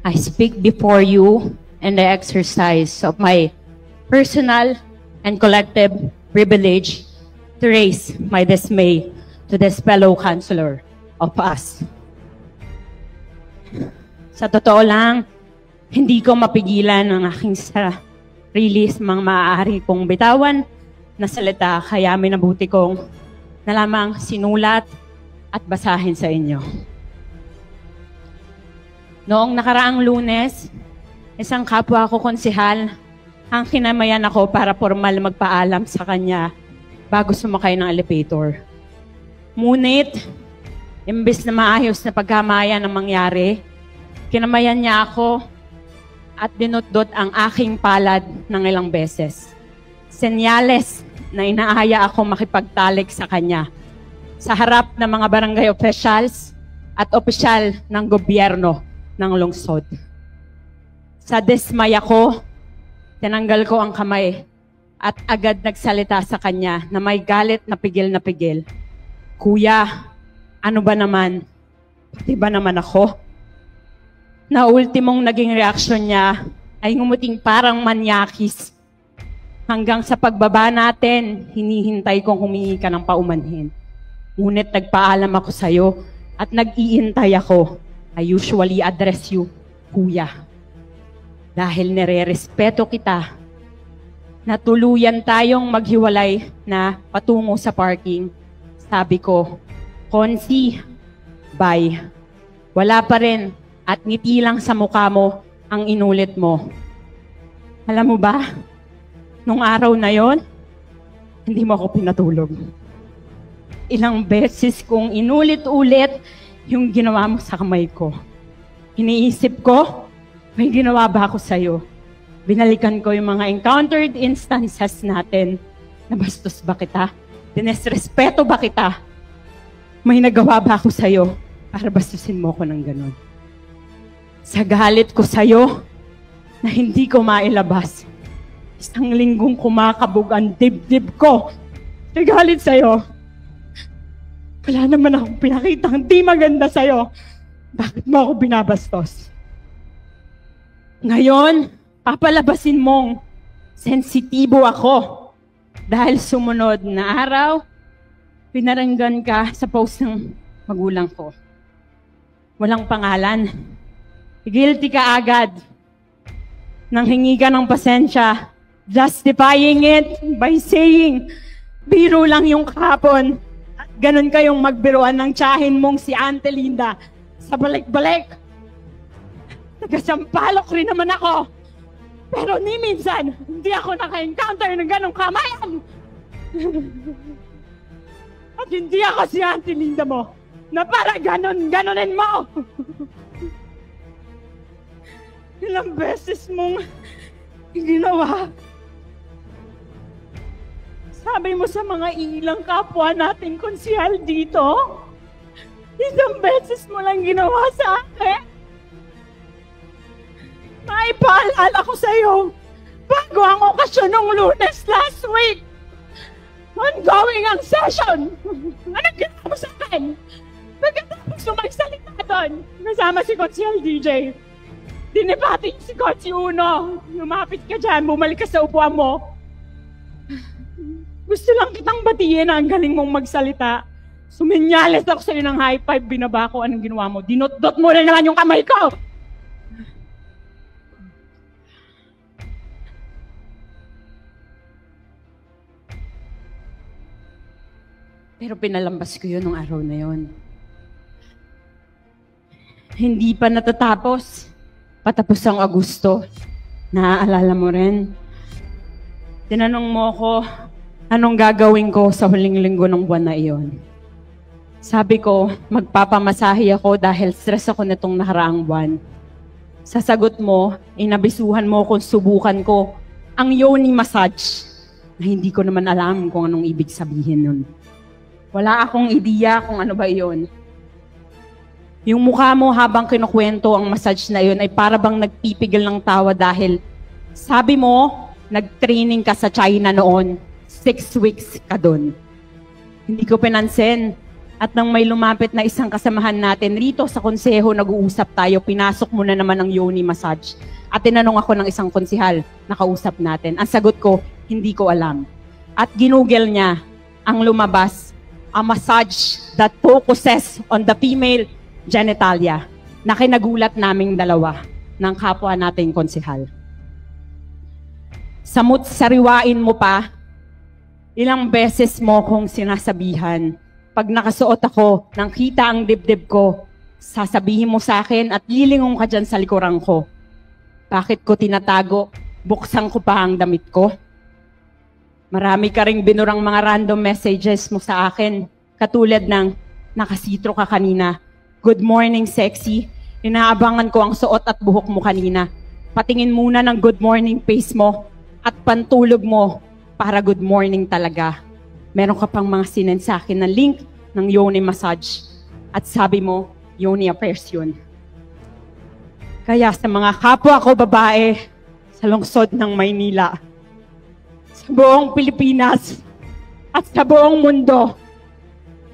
I speak before you in the exercise of my personal and collective privilege to raise my dismay to this fellow counselor of us. Sa totoo lang, hindi ko mapigilan ang aking sarili sa mga maaari kong bitawan na salita, kaya minabuti kong na lamang sinulat at basahin sa inyo. Noong nakaraang Lunes, isang kapwa ko konsehal ang kinamayan ako para formal magpaalam sa kanya bago sumakay ng elevator. Ngunit, imbes na maayos na pagkamayan ang mangyari, kinamayan niya ako at dinutdot ang aking palad ng ilang beses. Senyales na inaaya ako makipagtalik sa kanya sa harap ng mga barangay officials at opisyal ng gobyerno ng lungsod. Sa dismay ako, tinanggal ko ang kamay at agad nagsalita sa kanya na may galit na pigil na pigil. Kuya, ano ba naman? Pati ba naman ako? Na ultimong naging reaksyon niya ay ngumuting parang manyakis. Hanggang sa pagbaba natin, hinihintay kong humingi ka ng paumanhin. Ngunit nagpaalam ako sa'yo at nag-iintay ako. I usually address you, Kuya. Dahil nire-respeto kita, na tuluyan tayong maghiwalay na patungo sa parking. Sabi ko, Konsi, bye. Wala pa rin at ngiti lang sa mukha mo ang inulit mo. Alam mo ba, nung araw na yon, hindi mo ako pinatulog. Ilang beses kong inulit-ulit yung ginawa mo sa kamay ko. Iniisip ko, may ginawa ba ako sa'yo? Binalikan ko yung mga encountered instances natin. Nabastos ba kita? Dinesrespeto ba kita? May nagawa ba ako sa'yo para bastusin mo ko ng ganon? Sa galit ko sa'yo na hindi ko mailabas, isang linggong kumakabog ang dibdib ko. Sa galit sa'yo, wala naman akong pinakitang di maganda sa'yo. Bakit mo ako binabastos? Ngayon, papalabasin mong sensitibo ako. Dahil sumunod na araw, pinaranggan ka sa post ng magulang ko. Walang pangalan. Guilty ka agad. Nang hingi ka ng pasensya, justifying it by saying, biro lang yung kahapon. Ganon kayong magbiruan ng tiyahin mong si Auntie Linda sa balik-balik. Nagasampalok rin naman ako. Pero ni minsan, hindi ako naka-encounter ng ganong kamayan. At hindi ako si Auntie Linda mo na para ganonin mo. Ilang beses mong ginawa. Sabi mo sa mga ilang kapwa nating konsehal dito, isang beses mo lang ginawa sa akin. Maipaalala ko sa'yo, bago ang okasyon ng Lunes last week, ongoing ang session. Anong ginawa mo sa akin? Pagkatapos magsalita doon, kasama si Konsehal DJ, dinibati si Kotsi Uno, lumapit ka dyan, bumalik ka sa upuan mo. Gusto lang kitang batiin na ang galing mong magsalita. Suminyales ako sa'yo ng high five, binaba ko, anong ginawa mo? Dinot-dot mo na naman yung kamay ko! Pero pinalambas ko yun nung araw na yun. Hindi pa natatapos. Patapos ang Agosto. Naaalala mo rin. Tinanong mo ko, anong gagawin ko sa huling linggo ng buwan na iyon? Sabi ko, magpapamasahe ako dahil stress ako nitong nakaraang buwan. Sa sagot mo, inabisuhan mo kung subukan ko ang yoni massage na hindi ko naman alam kung anong ibig sabihin nun. Wala akong ideya kung ano ba iyon. Yung mukha mo habang kinukwento ang massage na iyon ay para bang nagpipigil ng tawa dahil sabi mo, nag-training ka sa China noon. 6 weeks ka doon. Hindi ko pinansin At nang may lumapit na isang kasamahan natin rito sa konseho, nag-uusap tayo, pinasok mo na naman ang yoni massage. At tinanong ako ng isang konsehal, nakausap natin. Ang sagot ko, hindi ko alam. At ginugel niya ang lumabas, a massage that focuses on the female genitalia, na kinagulat naming dalawa ng kapwa nating konsehal. Samot sariwain mo pa, ilang beses mo kong sinasabihan, pag nakasuot ako, nang kita ang dibdib ko, sasabihin mo sa akin at lilingon ka dyan sa likuran ko. Bakit ko tinatago? Buksan ko pa ang damit ko. Marami ka ring binurang mga random messages mo sa akin, katulad ng nakasitro ka kanina. Good morning, sexy. Inaabangan ko ang suot at buhok mo kanina. Patingin muna ng good morning face mo at pantulog mo para good morning talaga. Meron ka pang mga sinend sa akin na link ng yoni massage. At sabi mo, yoni affairs yun. Kaya sa mga kapwa ko babae sa lungsod ng Maynila, sa buong Pilipinas, at sa buong mundo,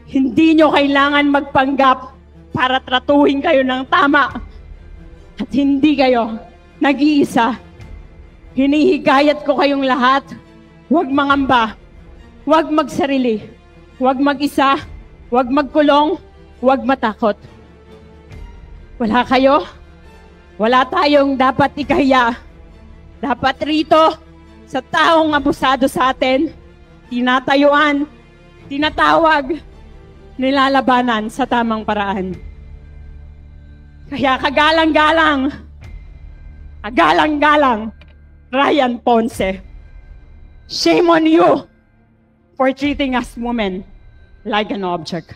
hindi nyo kailangan magpanggap para tratuhin kayo ng tama. At hindi kayo nag-iisa. Hinihikayat ko kayong lahat, huwag mangamba. Huwag magsarili, huwag mag-isa, huwag magkulong, huwag matakot. Wala kayo, wala tayong dapat ikahiya. Dapat rito, sa taong abusado sa atin, tinatayuan, tinatawag, nilalabanan sa tamang paraan. Kaya kagalang-galang, Ryan Ponce, shame on you for treating us women like an object.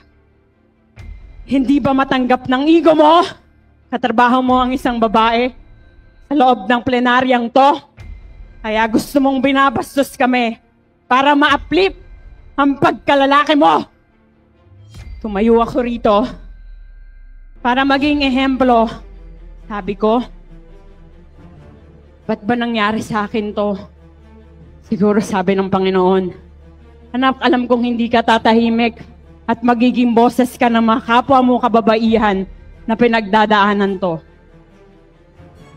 Hindi ba matanggap ng ego mo? Katrabaho mo ang isang babae sa loob ng plenaryang to? Kaya gusto mong binabastos kami para ma-uplift ang pagkalalaki mo. Tumayo ako rito para maging ehemplo. Sabi ko, ba't ba nangyari sa akin to? Siguro sabi ng Panginoon, anak, alam kong hindi ka tatahimik at magiging boses ka ng mga kapwa mo kababaihan na pinagdadaanan to.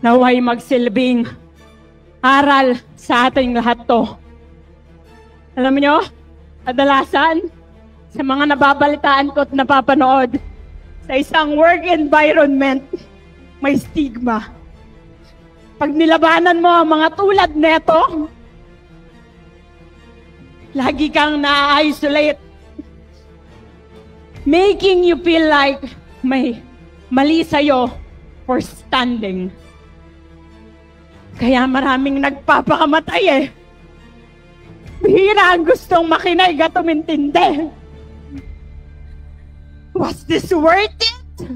Naway magsilbing aral sa ating lahat to. Alam nyo, kadalasan, sa mga nababalitaan ko at napapanood, sa isang work environment, may stigma. Pag nilabanan mo ang mga tulad neto, lagi kang na-isolate, making you feel like may mali sa'yo for standing. Kaya maraming nagpapakamatay eh. Bihira ang gustong makinig at umintindi. Was this worth it?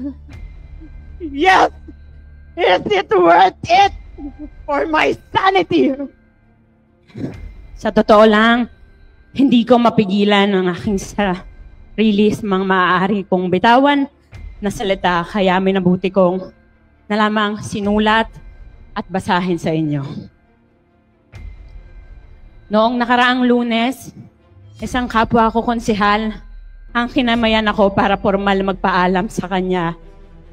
Yes! Is it worth it for my sanity? Sa totoo lang, hindi ko mapigilan ang aking sarili sa mga maaari kong bitawan na salita, kaya minabuti kong na lamang sinulat at basahin sa inyo. Noong nakaraang Lunes, isang kapwa ko konsehal ang kinamayan ako para formal magpaalam sa kanya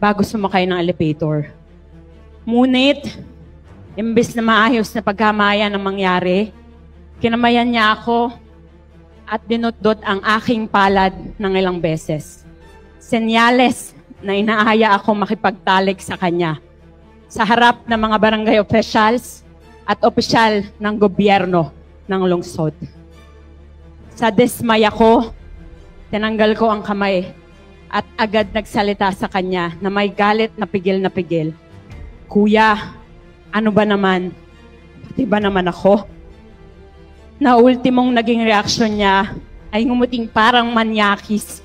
bago sumakay ng elevator. Ngunit, imbes na maayos na pagkamayan ang mangyari, kinamayan niya ako at dinutdot ang aking palad ng ilang beses. Senyales na inaaya ako makipagtalik sa kanya sa harap ng mga barangay officials at opisyal ng gobyerno ng lungsod. Sa dismay ako, tinanggal ko ang kamay at agad nagsalita sa kanya na may galit na pigil. Kuya, ano ba naman? Pati ba naman ako? Na ultimong naging reaksyon niya ay ngumuting parang manyakis.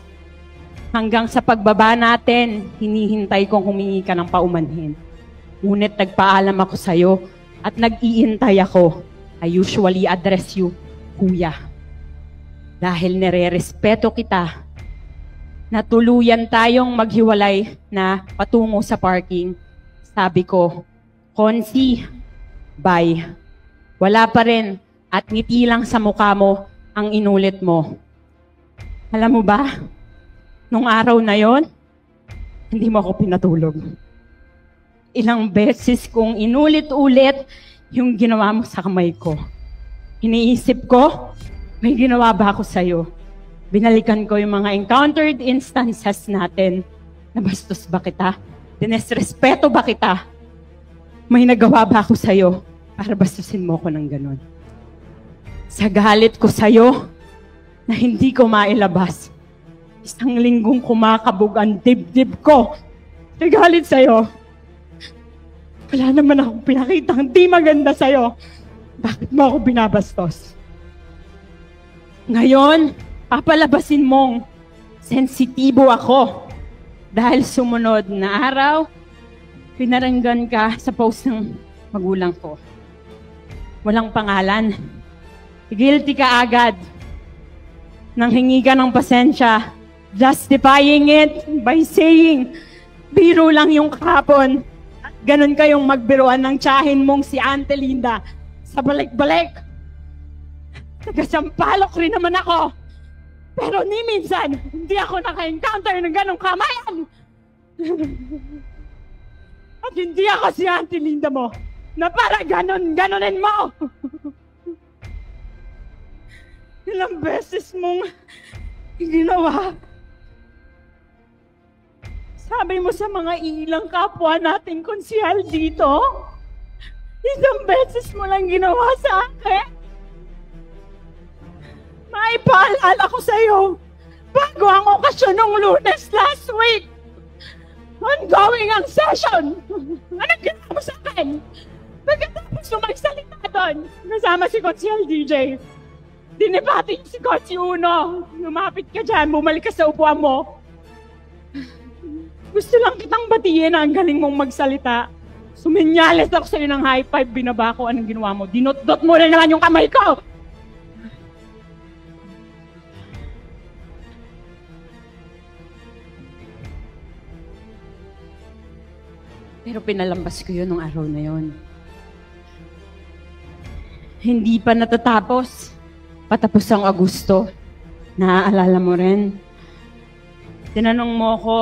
Hanggang sa pagbaba natin, hinihintay kong humingi ka ng paumanhin. Ngunit nagpaalam ako sa'yo at nag-iintay ako. I usually address you, Kuya. Dahil nire-respeto kita, natuluyan tayong maghiwalay na patungo sa parking. Sabi ko, Konsi, bye. Wala pa rin at ngiti lang sa mukha mo ang inulit mo. Alam mo ba, Nung araw na yon, hindi mo ako pinatulog. Ilang beses kong inulit-ulit yung ginawa mo sa kamay ko. Iniisip ko, may ginawa ba ako sa'yo? Binalikan ko yung mga encountered instances natin. Nabastos ba kita? Dinesrespeto ba kita? May nagawa ba ako sa'yo para bastusin mo ko ng ganun? Sa galit ko sa'yo na hindi ko mailabas, isang linggong kumakabog ang dibdib ko. Sa galit sa'yo, wala naman akong pinakitang di maganda sa'yo. Bakit mo ako binabastos? Ngayon, papalabasin mong sensitibo ako dahil sumunod na araw, pinaranggan ka sa post ng magulang ko. Walang pangalan. Guilty ka agad. Nang hingi ka ng pasensya, justifying it by saying, biro lang yung kahapon. At ganun kayong magbiruan ng tiyahin mong si Auntie Linda. Sa balik-balik. Nagasampalok rin naman ako. Pero ni minsan, hindi ako naka-encounter ng ganong kamayan. At hindi ako si Auntie Linda mo na para ganunin mo. Ilang beses mong ginawa. Sabi mo sa mga ilang kapwa nating konsihal dito, isang beses mo lang ginawa sa akin. Maipaalala ko sa'yo, bago ang okasyon ng Lunes last week, ongoing ang session. Anong ginawa mo sa akin? Pagkatapos mo magsalita doon, kasama si Konsihal DJ, dinibati si Kotsi Uno. Lumapit ka dyan, bumalik ka sa upuan mo. Gusto lang kitang batiin na ang galing mong magsalita. Suminyalis ako sa'yo ng high five, binaba ko. Anong ginawa mo? Dinot-dot mo na naman yung kamay ko! Pero pinalambas ko yun nung araw na yun. Hindi pa natatapos. Patapos ang Agosto. Naaalala mo rin. Tinanong mo ko,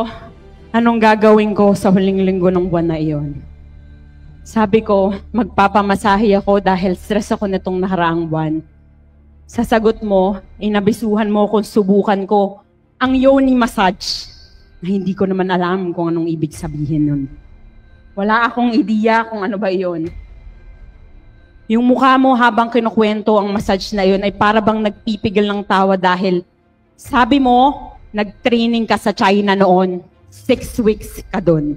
anong gagawin ko sa huling linggo ng buwan na iyon? Sabi ko, magpapamasahe ako dahil stress ako nitong nakaraang buwan. Sa sagot mo, inabisuhan mo kung subukan ko ang yoni massage na hindi ko naman alam kung anong ibig sabihin nun. Wala akong ideya kung ano ba iyon. Yung mukha mo habang kinukwento ang massage na iyon ay para bang nagpipigil ng tawa dahil sabi mo, nag-training ka sa China noon. 6 weeks ka doon.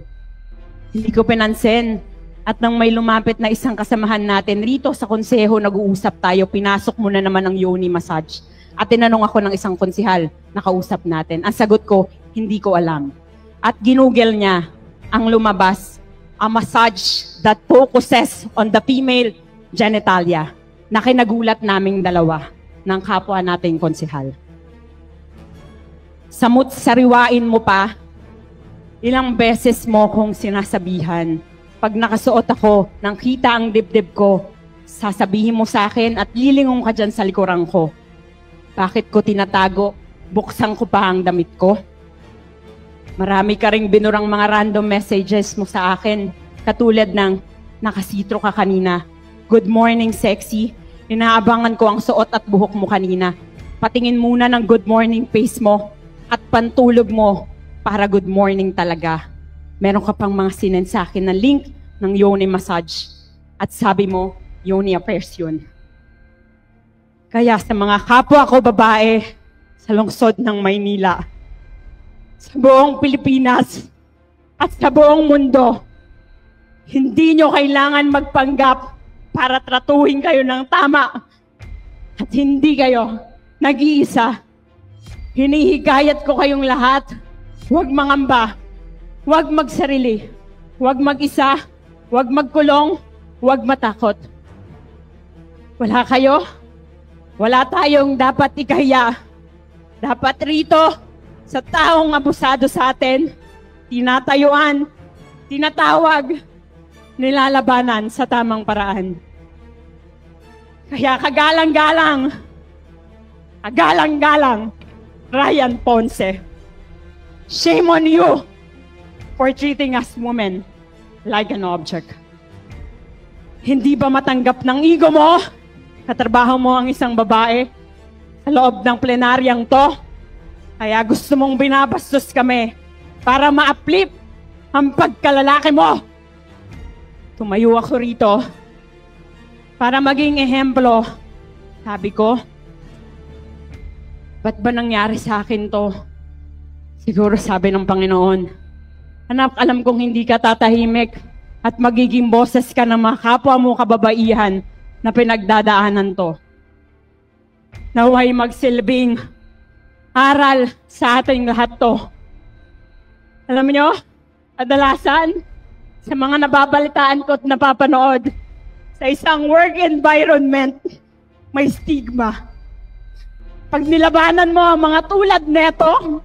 Hindi ko pinansin. At nang may lumapit na isang kasamahan natin rito sa konseho, nag-uusap tayo, pinasok mo na naman ang yoni massage. At tinanong ako ng isang konsehal, nakausap natin. Ang sagot ko, hindi ko alam. At ginugel niya ang lumabas, a massage that focuses on the female genitalia na kinagulat naming dalawa ng kapwa nating konsehal. Samot sariwain mo pa, ilang beses mo kong sinasabihan, pag nakasuot ako nang kita ang dibdib ko, sasabihin mo sa akin at lilingon ka dyan sa likuran ko. Bakit ko tinatago? Buksan ko pa ang damit ko? Marami ka ring binurang mga random messages mo sa akin, katulad ng nakasitro ka kanina. Good morning, sexy. Inaabangan ko ang suot at buhok mo kanina. Patingin muna ng good morning face mo at pantulog mo para good morning talaga. Meron ka pang mga sinend sa akin na link ng yoni massage. At sabi mo, yoni affairs yun. Kaya sa mga kapwa ko babae sa lungsod ng Maynila, sa buong Pilipinas, at sa buong mundo, hindi nyo kailangan magpanggap para tratuhin kayo ng tama. At hindi kayo nag-iisa. Hinihikayat ko kayong lahat, huwag mangamba. Huwag magsarili, huwag mag-isa, huwag magkulong, huwag matakot. Wala kayo, wala tayong dapat ikahiya. Dapat rito, sa taong abusado sa atin, tinatayuan, tinatawag, nilalabanan sa tamang paraan. Kaya kagalang-galang, Ryan Ponce. Shame on you for treating us women like an object. Hindi ba matanggap ng ego mo? Katrabaho mo ang isang babae sa loob ng plenaryang to. Kaya gusto mong binabastos kami para ma-uplift ang pagkalalaki mo. Tumayo ako rito para maging ehemplo. Sabi ko, ba't ba nangyari sa akin to? Siguro sabi ng Panginoon, anak, alam kong hindi ka tatahimik at magiging boses ka ng mga kapwa mo kababaihan na pinagdadaanan to. Naway magsilbing aral sa ating lahat to. Alam niyo, kadalasan, sa mga nababalitaan ko at napapanood, sa isang work environment, may stigma. Pag nilabanan mo ang mga tulad neto,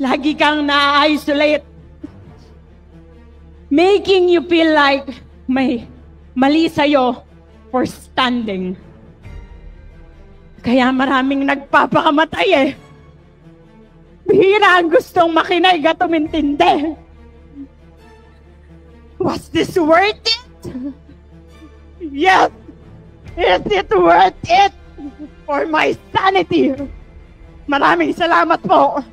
lagi kang na-isolate, making you feel like may mali sa'yo for standing. Kaya maraming nagpapakamatay eh. Bihira ang gustong makinig at umintindi. Was this worth it? Yes! Is it worth it for my sanity? Maraming salamat po.